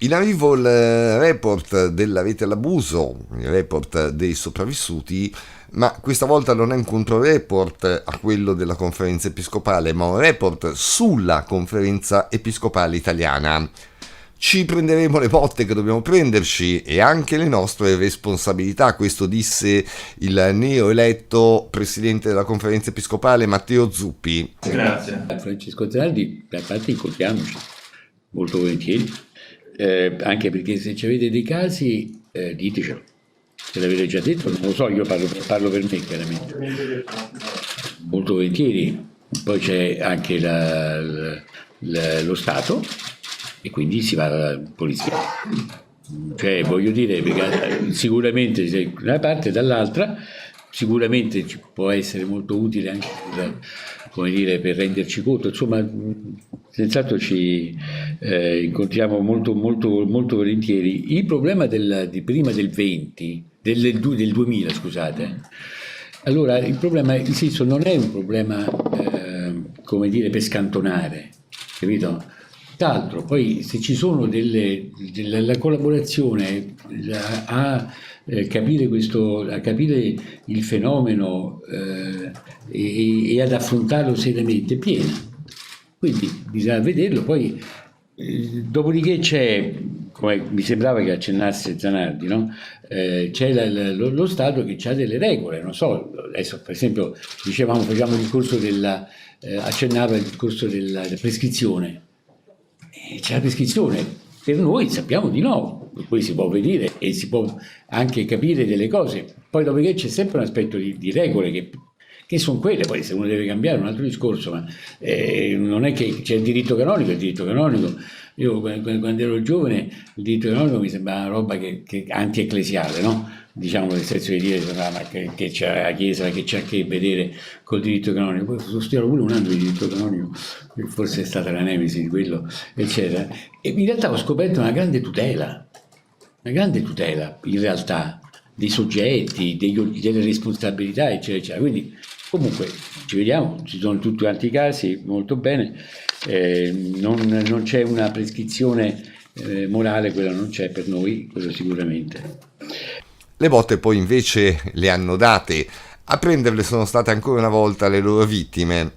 In arrivo il report della rete all'abuso, il report dei sopravvissuti, ma questa volta non è un controreport a quello della conferenza episcopale, ma un report sulla conferenza episcopale italiana. Ci prenderemo le botte che dobbiamo prenderci e anche le nostre responsabilità, questo disse il neoeletto presidente della conferenza episcopale Matteo Zuppi. Grazie. Francesco Zaldi, a parte incontriamoci molto volentieri, anche perché se ci avete dei casi ditecelo, se l'avete già detto, non lo so, io parlo per me chiaramente, molto volentieri. Poi c'è anche lo Stato e quindi si va alla polizia, cioè voglio dire, perché sicuramente se da una parte e dall'altra sicuramente ci può essere molto utile anche per, come dire, per renderci conto, insomma senz'altro ci incontriamo molto volentieri. Il problema di prima del 20 del 2000, scusate, allora il problema, in senso, non è un problema come dire per scantonare, capito? D'altro, poi se ci sono la collaborazione a capire a capire il fenomeno e ad affrontarlo seriamente, piena. Quindi bisogna vederlo, poi dopodiché c'è, come mi sembrava che accennasse Zanardi, no? C'è lo Stato che ha delle regole, non so, adesso per esempio facciamo il discorso accennava il discorso della prescrizione. C'è la prescrizione, per noi sappiamo di no, poi si può vedere e si può anche capire delle cose, poi dopodiché c'è sempre un aspetto di regole che sono quelle, poi se uno deve cambiare è un altro discorso, ma non è che c'è il diritto canonico, io quando ero giovane il diritto canonico mi sembrava una roba che anti-ecclesiale, no? Diciamo nel senso di dire ma che c'è la Chiesa, che c'è a che vedere col diritto canonico. Poi sono studiato pure un anno di diritto canonico, che forse è stata la nemesi di quello, eccetera, e in realtà ho scoperto una grande tutela in realtà dei soggetti, delle responsabilità, eccetera, eccetera. Quindi comunque ci vediamo, ci sono tutti quanti i casi, molto bene, non c'è una prescrizione morale, quella non c'è per noi, quello sicuramente. Le botte poi invece le hanno date, a prenderle sono state ancora una volta le loro vittime.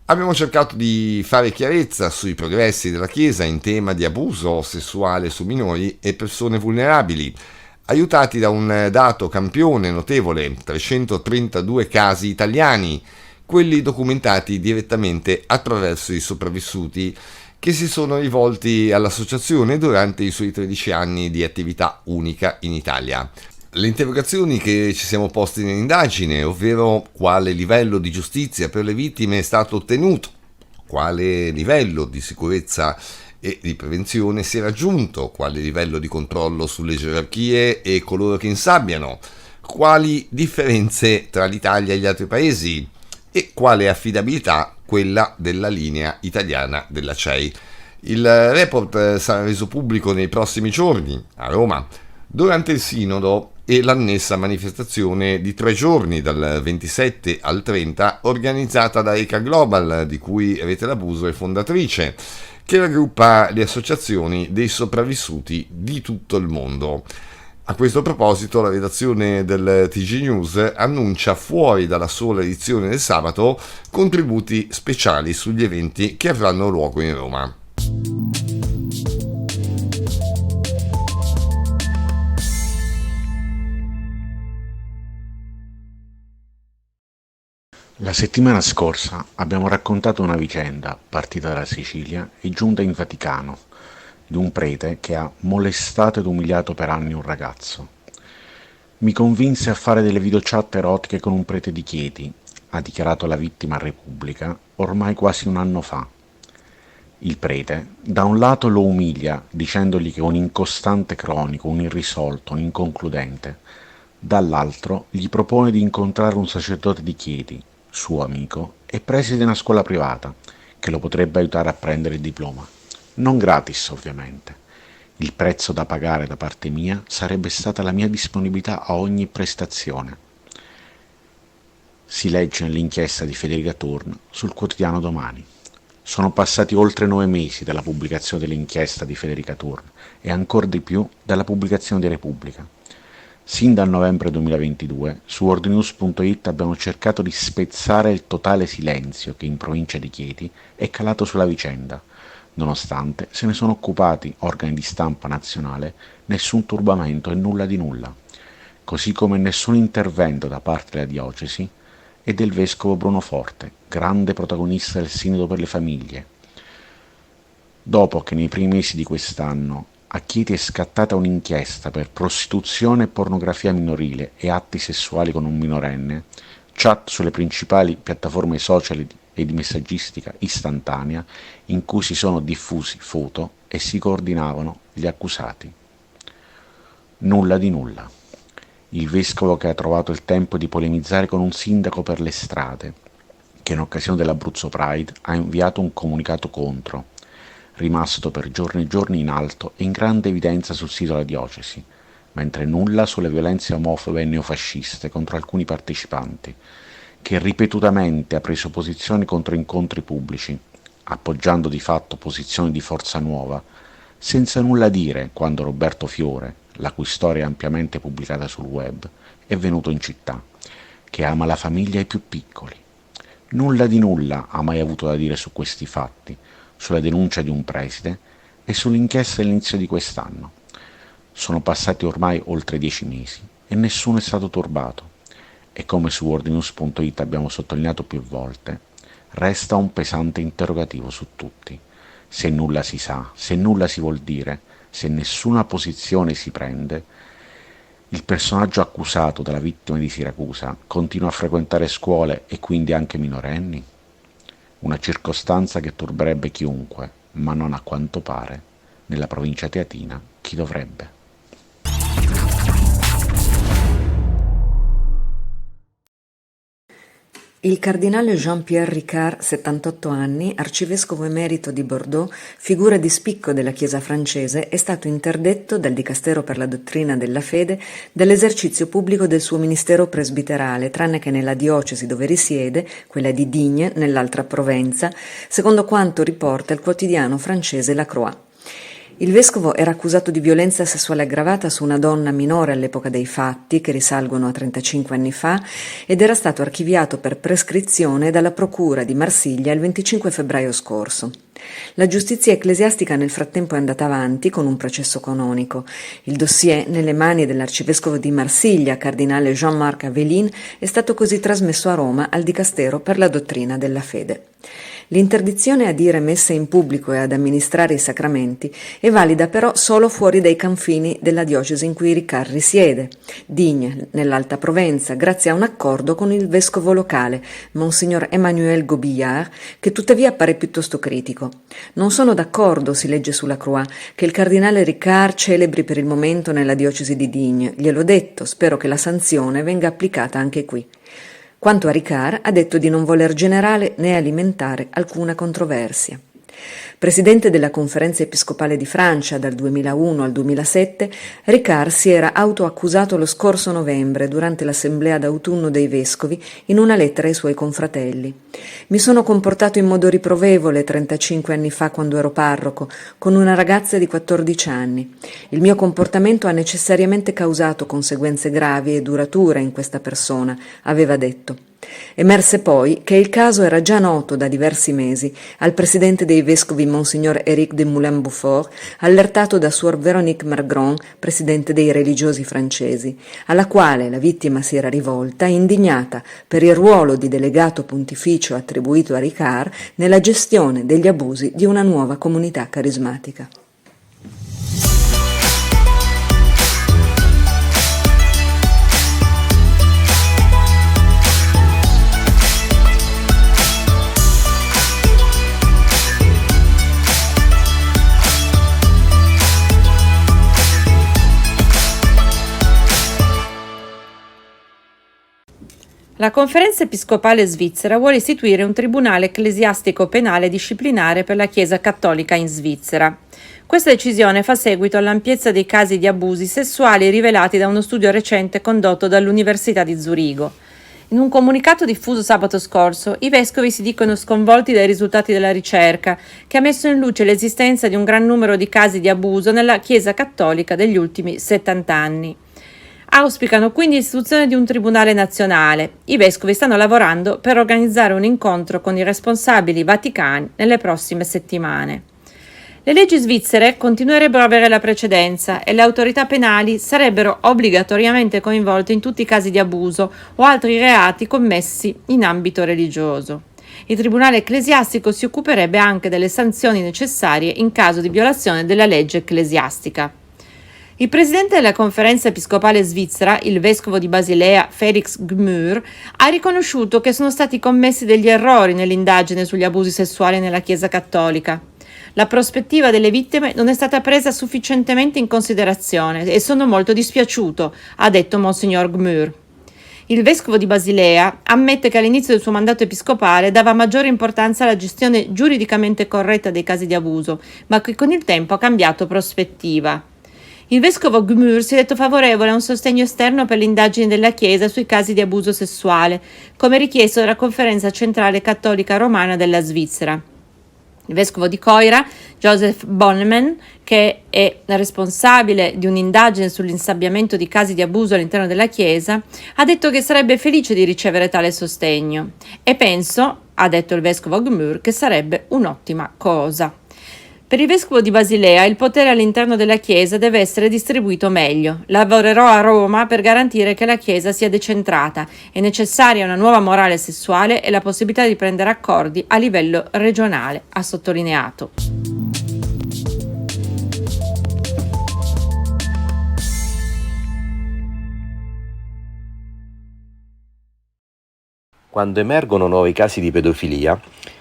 Abbiamo cercato di fare chiarezza sui progressi della Chiesa in tema di abuso sessuale su minori e persone vulnerabili, aiutati da un dato campione notevole, 332 casi italiani, quelli documentati direttamente attraverso i sopravvissuti, che si sono rivolti all'associazione durante i suoi 13 anni di attività unica in Italia. Le interrogazioni che ci siamo posti nell'indagine, ovvero quale livello di giustizia per le vittime è stato ottenuto, quale livello di sicurezza e di prevenzione si è raggiunto, quale livello di controllo sulle gerarchie e coloro che insabbiano, quali differenze tra l'Italia e gli altri paesi e quale affidabilità quella della linea italiana della CEI. Il report sarà reso pubblico nei prossimi giorni a Roma durante il Sinodo e l'annessa manifestazione di 3 giorni dal 27 al 30 organizzata da ECA Global, di cui Rete l'Abuso è fondatrice, che raggruppa le associazioni dei sopravvissuti di tutto il mondo. A questo proposito la redazione del TG News annuncia fuori dalla sola edizione del sabato contributi speciali sugli eventi che avranno luogo in Roma. La settimana scorsa abbiamo raccontato una vicenda partita dalla Sicilia e giunta in Vaticano di un prete che ha molestato ed umiliato per anni un ragazzo. Mi convinse a fare delle videochat erotiche con un prete di Chieti, ha dichiarato la vittima a Repubblica ormai quasi un anno fa. Il prete, da un lato, lo umilia dicendogli che è un incostante cronico, un irrisolto, un inconcludente, dall'altro gli propone di incontrare un sacerdote di Chieti, suo amico e preside di una scuola privata, che lo potrebbe aiutare a prendere il diploma. Non gratis, ovviamente. Il prezzo da pagare da parte mia sarebbe stata la mia disponibilità a ogni prestazione. Si legge nell'inchiesta di Federica Turn sul quotidiano Domani. Sono passati oltre 9 mesi dalla pubblicazione dell'inchiesta di Federica Thurn e ancora di più dalla pubblicazione di Repubblica. Sin dal novembre 2022 su worldnews.it abbiamo cercato di spezzare il totale silenzio che in provincia di Chieti è calato sulla vicenda. Nonostante se ne sono occupati organi di stampa nazionale, nessun turbamento e nulla di nulla, così come nessun intervento da parte della diocesi e del vescovo Bruno Forte, grande protagonista del Sinodo per le famiglie. Dopo che nei primi mesi di quest'anno a Chieti è scattata un'inchiesta per prostituzione e pornografia minorile e atti sessuali con un minorenne, chat sulle principali piattaforme social e di messaggistica istantanea in cui si sono diffusi foto e si coordinavano gli accusati. Nulla di nulla. Il vescovo che ha trovato il tempo di polemizzare con un sindaco per le strade, che in occasione dell'Abruzzo Pride ha inviato un comunicato contro, rimasto per giorni e giorni in alto e in grande evidenza sul sito della diocesi, mentre nulla sulle violenze omofobe e neofasciste contro alcuni partecipanti, che ripetutamente ha preso posizioni contro incontri pubblici, appoggiando di fatto posizioni di Forza Nuova, senza nulla dire quando Roberto Fiore, la cui storia è ampiamente pubblicata sul web, è venuto in città, che ama la famiglia e i più piccoli. Nulla di nulla ha mai avuto da dire su questi fatti, sulla denuncia di un preside e sull'inchiesta all'inizio di quest'anno. Sono passati ormai oltre 10 mesi e nessuno è stato turbato e, come su worldnews.it abbiamo sottolineato più volte, resta un pesante interrogativo su tutti. Se nulla si sa, se nulla si vuol dire, se nessuna posizione si prende, il personaggio accusato dalla vittima di Siracusa continua a frequentare scuole e quindi anche minorenni? Una circostanza che turberebbe chiunque, ma non a quanto pare, nella provincia teatina, chi dovrebbe. Il cardinale Jean-Pierre Ricard, 78 anni, arcivescovo emerito di Bordeaux, figura di spicco della Chiesa francese, è stato interdetto dal Dicastero per la dottrina della fede dall'esercizio pubblico del suo ministero presbiterale, tranne che nella diocesi dove risiede, quella di Digne, nell'altra Provenza, secondo quanto riporta il quotidiano francese La Croix. Il vescovo era accusato di violenza sessuale aggravata su una donna minore all'epoca dei fatti, che risalgono a 35 anni fa, ed era stato archiviato per prescrizione dalla procura di Marsiglia il 25 febbraio scorso. La giustizia ecclesiastica nel frattempo è andata avanti con un processo canonico. Il dossier, nelle mani dell'arcivescovo di Marsiglia, cardinale Jean-Marc Aveline, è stato così trasmesso a Roma al Dicastero per la dottrina della fede. L'interdizione a dire messe in pubblico e ad amministrare i sacramenti è valida però solo fuori dai confini della diocesi in cui Ricard risiede, Digne, nell'Alta Provenza, grazie a un accordo con il vescovo locale, Monsignor Emmanuel Gobillard, che tuttavia appare piuttosto critico. Non sono d'accordo, si legge sulla Croix, che il cardinale Ricard celebri per il momento nella diocesi di Digne. Gliel'ho detto, spero che la sanzione venga applicata anche qui. Quanto a Ricard, ha detto di non voler generare né alimentare alcuna controversia. Presidente della Conferenza Episcopale di Francia dal 2001 al 2007, Ricard si era autoaccusato lo scorso novembre durante l'assemblea d'autunno dei vescovi in una lettera ai suoi confratelli. Mi sono comportato in modo riprovevole 35 anni fa quando ero parroco, con una ragazza di 14 anni. Il mio comportamento ha necessariamente causato conseguenze gravi e durature in questa persona, aveva detto. Emerse poi che il caso era già noto da diversi mesi al presidente dei vescovi Monsignor Éric de Moulin-Beaufort, allertato da Suor Véronique Margron, presidente dei religiosi francesi, alla quale la vittima si era rivolta indignata per il ruolo di delegato pontificio attribuito a Ricard nella gestione degli abusi di una nuova comunità carismatica. La Conferenza Episcopale Svizzera vuole istituire un tribunale ecclesiastico penale disciplinare per la Chiesa Cattolica in Svizzera. Questa decisione fa seguito all'ampiezza dei casi di abusi sessuali rivelati da uno studio recente condotto dall'Università di Zurigo. In un comunicato diffuso sabato scorso, i vescovi si dicono sconvolti dai risultati della ricerca, che ha messo in luce l'esistenza di un gran numero di casi di abuso nella Chiesa cattolica degli ultimi 70 anni. Auspicano quindi l'istituzione di un tribunale nazionale. I vescovi stanno lavorando per organizzare un incontro con i responsabili vaticani nelle prossime settimane. Le leggi svizzere continuerebbero ad avere la precedenza e le autorità penali sarebbero obbligatoriamente coinvolte in tutti i casi di abuso o altri reati commessi in ambito religioso. Il tribunale ecclesiastico si occuperebbe anche delle sanzioni necessarie in caso di violazione della legge ecclesiastica. Il presidente della conferenza episcopale svizzera, il vescovo di Basilea Felix Gmür, ha riconosciuto che sono stati commessi degli errori nell'indagine sugli abusi sessuali nella Chiesa cattolica. La prospettiva delle vittime non è stata presa sufficientemente in considerazione e sono molto dispiaciuto, ha detto Monsignor Gmür. Il vescovo di Basilea ammette che all'inizio del suo mandato episcopale dava maggiore importanza alla gestione giuridicamente corretta dei casi di abuso, ma che con il tempo ha cambiato prospettiva. Il vescovo Gmür si è detto favorevole a un sostegno esterno per le indagini della Chiesa sui casi di abuso sessuale, come richiesto dalla Conferenza Centrale Cattolica Romana della Svizzera. Il vescovo di Coira, Joseph Bonnemann, che è responsabile di un'indagine sull'insabbiamento di casi di abuso all'interno della Chiesa, ha detto che sarebbe felice di ricevere tale sostegno e penso, ha detto il vescovo Gmür, che sarebbe un'ottima cosa. Per il vescovo di Basilea il potere all'interno della Chiesa deve essere distribuito meglio. Lavorerò a Roma per garantire che la Chiesa sia decentrata. È necessaria una nuova morale sessuale e la possibilità di prendere accordi a livello regionale, ha sottolineato. Quando emergono nuovi casi di pedofilia,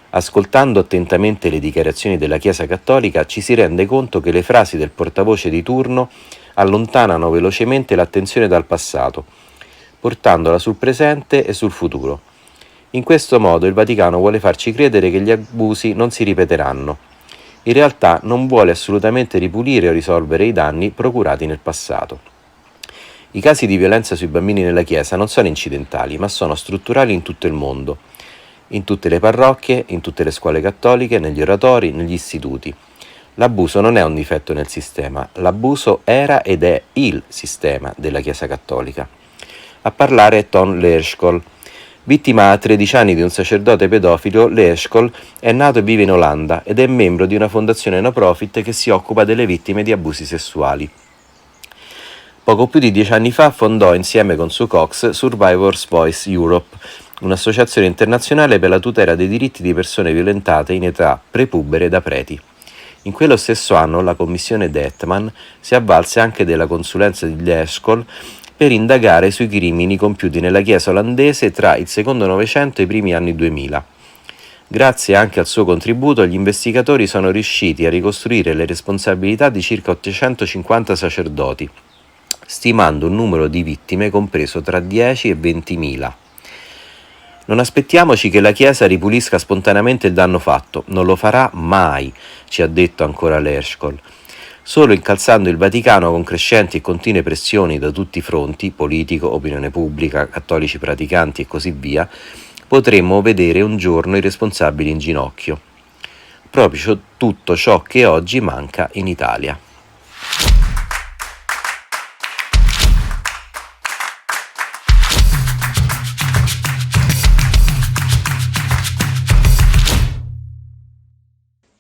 ascoltando attentamente le dichiarazioni della Chiesa Cattolica, ci si rende conto che le frasi del portavoce di turno allontanano velocemente l'attenzione dal passato, portandola sul presente e sul futuro. In questo modo il Vaticano vuole farci credere che gli abusi non si ripeteranno. In realtà non vuole assolutamente ripulire o risolvere i danni procurati nel passato. I casi di violenza sui bambini nella Chiesa non sono incidentali, ma sono strutturali in tutto il mondo. In tutte le parrocchie, in tutte le scuole cattoliche, negli oratori, negli istituti. L'abuso non è un difetto nel sistema, l'abuso era ed è il sistema della Chiesa cattolica. A parlare è Ton Leerschol. Vittima a 13 anni di un sacerdote pedofilo, Leerschol è nato e vive in Olanda ed è membro di una fondazione no profit che si occupa delle vittime di abusi sessuali. Poco più di 10 anni fa fondò insieme con Sue Cox Survivor's Voice Europe, un'associazione internazionale per la tutela dei diritti di persone violentate in età prepubere da preti. In quello stesso anno la commissione Dettman si avvalse anche della consulenza di Leerschol per indagare sui crimini compiuti nella Chiesa olandese tra il secondo Novecento e i primi anni 2000. Grazie anche al suo contributo, gli investigatori sono riusciti a ricostruire le responsabilità di circa 850 sacerdoti, stimando un numero di vittime compreso tra 10 e 20.000. Non aspettiamoci che la Chiesa ripulisca spontaneamente il danno fatto, non lo farà mai, ci ha detto ancora Leerschol. Solo incalzando il Vaticano con crescenti e continue pressioni da tutti i fronti, politico, opinione pubblica, cattolici praticanti e così via, potremmo vedere un giorno i responsabili in ginocchio. Proprio tutto ciò che oggi manca in Italia.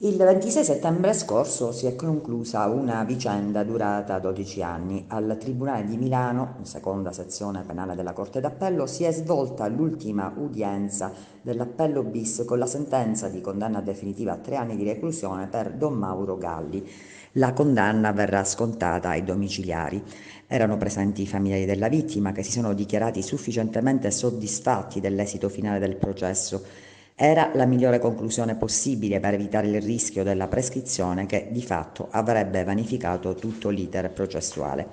Il 26 settembre scorso si è conclusa una vicenda durata 12 anni. Al Tribunale di Milano, in seconda sezione penale della Corte d'Appello, si è svolta l'ultima udienza dell'appello bis con la sentenza di condanna definitiva a 3 anni di reclusione per Don Mauro Galli. La condanna verrà scontata ai domiciliari. Erano presenti i familiari della vittima che si sono dichiarati sufficientemente soddisfatti dell'esito finale del processo. Era la migliore conclusione possibile per evitare il rischio della prescrizione che di fatto avrebbe vanificato tutto l'iter processuale.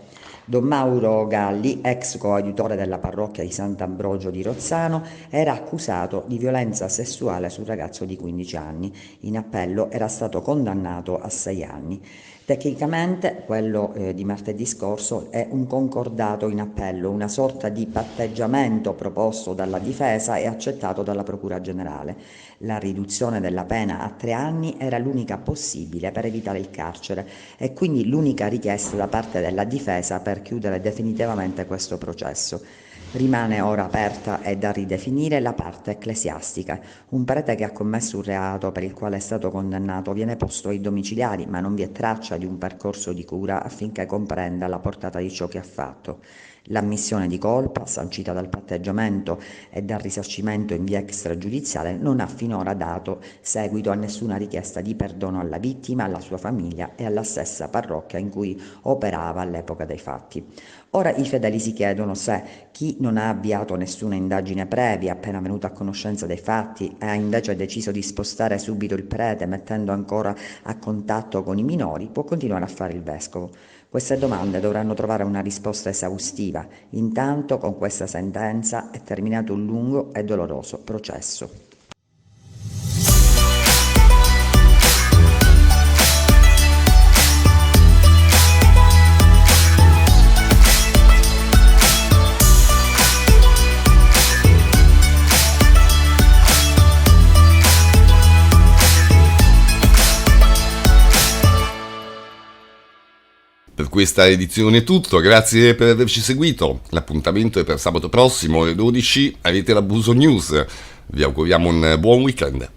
Don Mauro Galli, ex coadiutore della parrocchia di Sant'Ambrogio di Rozzano, era accusato di violenza sessuale sul ragazzo di 15 anni. In appello era stato condannato a 6 anni. Tecnicamente quello di martedì scorso è un concordato in appello, una sorta di patteggiamento proposto dalla difesa e accettato dalla Procura Generale. La riduzione della pena a 3 anni era l'unica possibile per evitare il carcere e quindi l'unica richiesta da parte della difesa per chiudere definitivamente questo processo. Rimane ora aperta e da ridefinire la parte ecclesiastica. Un prete che ha commesso un reato per il quale è stato condannato viene posto ai domiciliari, ma non vi è traccia di un percorso di cura affinché comprenda la portata di ciò che ha fatto. L'ammissione di colpa, sancita dal patteggiamento e dal risarcimento in via extragiudiziale, non ha finora dato seguito a nessuna richiesta di perdono alla vittima, alla sua famiglia e alla stessa parrocchia in cui operava all'epoca dei fatti. Ora i fedeli si chiedono se chi non ha avviato nessuna indagine previa, appena venuto a conoscenza dei fatti, e ha invece deciso di spostare subito il prete mettendo ancora a contatto con i minori, può continuare a fare il vescovo. Queste domande dovranno trovare una risposta esaustiva. Intanto, con questa sentenza è terminato un lungo e doloroso processo. Per questa edizione è tutto, grazie per averci seguito. L'appuntamento è per sabato prossimo alle 12, avete l'Abuso News. Vi auguriamo un buon weekend.